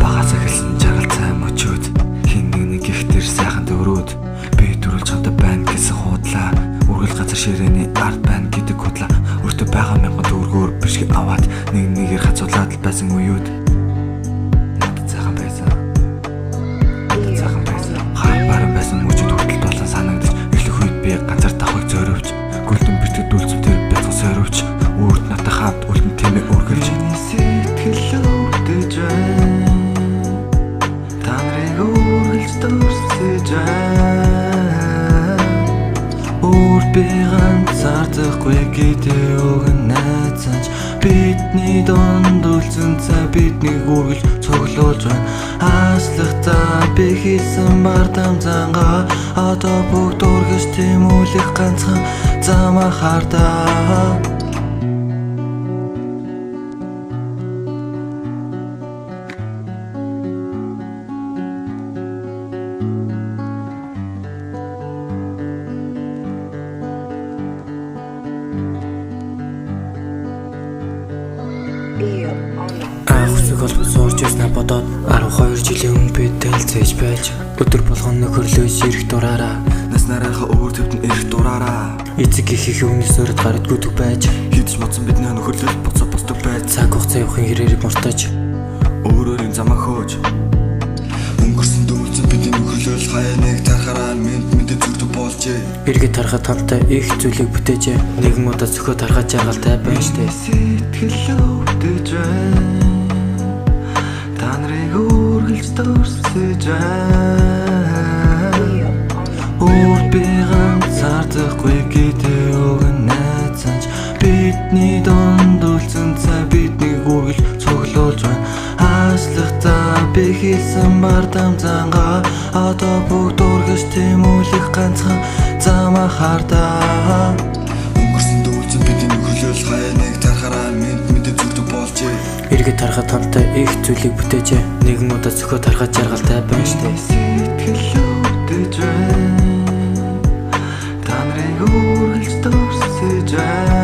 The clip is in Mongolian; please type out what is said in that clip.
Багаас эхэлсэн жаргал цай мөчүүд хин нэг ихтер сайхан дөрүүд би дөрүл чамтай байна гэсэн хуудлаа үргэл газар ширээний ард байна гэдэг худлаа өөртөө байгаа мянган төгрөгөөр бишг аваад нэг нэгээр хацуулаад л байсан үеуд надад цаахан байсан харбаран байсан мөчүүд хүртэл болон санагдаж эхлэх үед би ганцаар давхыг зөрөвч гүлдэн битгд үлцэн дээр бяцхан сорвч үрд надад хамт үлдэн тэмээ үргэлж сэтгэл өвдөж Өөр би ганцаардахгүй гэдэг өгөн найзаач бидний донд үлдсэн цай биднийг үргэлж цуглуулж байна Ааслахтаа би хийсэн бардам зангаа одоо бүгд үргэлж тэмүүлэх ганцхан замаа хардаа Ахсыг олбол суурч яснаа бодоод 12 жилийн өмнө би дэлцээж байж өдөр болгон нөхөрлөөс ирэх дураараа нас нарайхаа өөр төвдөн ирэх дураараа эцэг их өмнөс өрөд гард гүдэг байж хийдэж модсон бидний нөхөрлөл боцоо босдог байж цаг хугацаа явахын хэрээр мартаж өөрөөрийн замаа хөөж өнгөрсөн дөрвөлцөн бидний нөхөрлөл хаяа нэг тарахаараа мэдээ зүгтэг болжээ эргээд тарахад хамтаа их зүйлийг бүтээжээ нэгэн удаа зөвхөө тарахад жаргалтай байна штэ сэтгэл өвдөж байна та нарыг үргэлж дурсаж байна өөр би ганцаардахгүй гэдэг өгөн найзаач бидний донд үлдсэн цай биднийг үргэлж цуглуулж байна Ааслахтаа би хийсэн бардам зангаа одоо бүгд үргэлж тэмүүлэх ганцхан замаа хардаа Өнгөрсөн дөрвөлцөн бидний нөхөрлөл хаяа нэг тарахаараа мэдээ зүгтэг болжээ эргээд тарахад хамтаа их зүйлийг бүтээжээ нэгэн удаа зөвхөө тарахад жаргалтай байна штэ сэтгэл өвдөж байна та нарыг үргэлж дурсаж байна